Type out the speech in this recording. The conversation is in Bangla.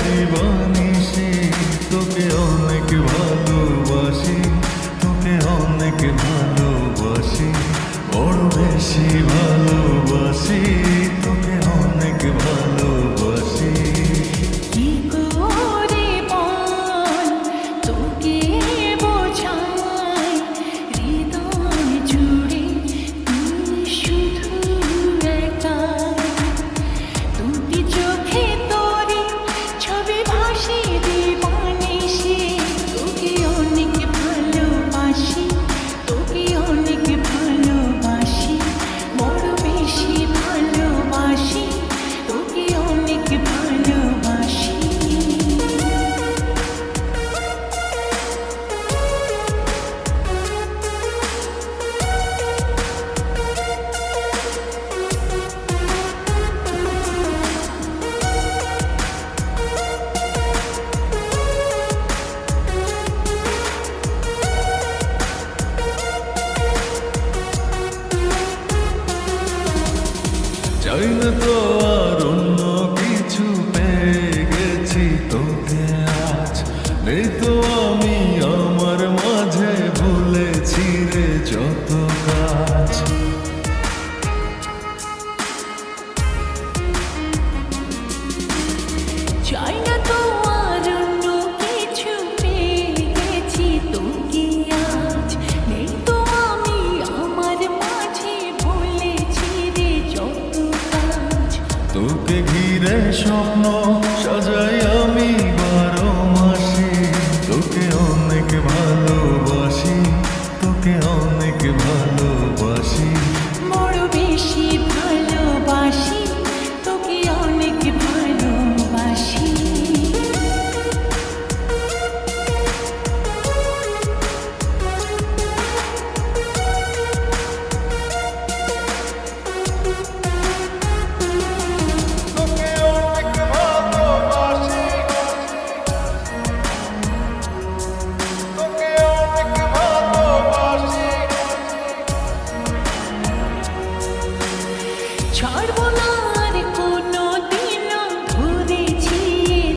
দিবানিশি তোকে অনেক ভালোবাসি, তোকে অনেক ভালোবাসি, বড় বেশি ভালোবাসি, তোকে অনেক ভালোবাসি। কি করে বল তোকে বোঝাই, হৃদয় জুড়ে তুই শুধু একাই। দুটি চোখে তোরে ছবি ভাসি দিবানিশি, তোকে অনেক ভালোবাসি, তোকে অনেক ভালোবাসি, বড় বেশি ভালোবাসি, তোকে অনেক ভালোবাসি। চাই না তো আর অন্য কিছু, পেয়ে গেছি তোকে আজ। নেই তো আমি আমার মাঝে, ভুলেছি রে যত কাজ। চাই না তো আর অন্য কিছু, পেয়ে গেছি তোকে আজ। নেই তো আমি আমার মাঝে, ভুলেছি রে যত কাজ। তোকে ঘিরে স্বপ্ন সাজাই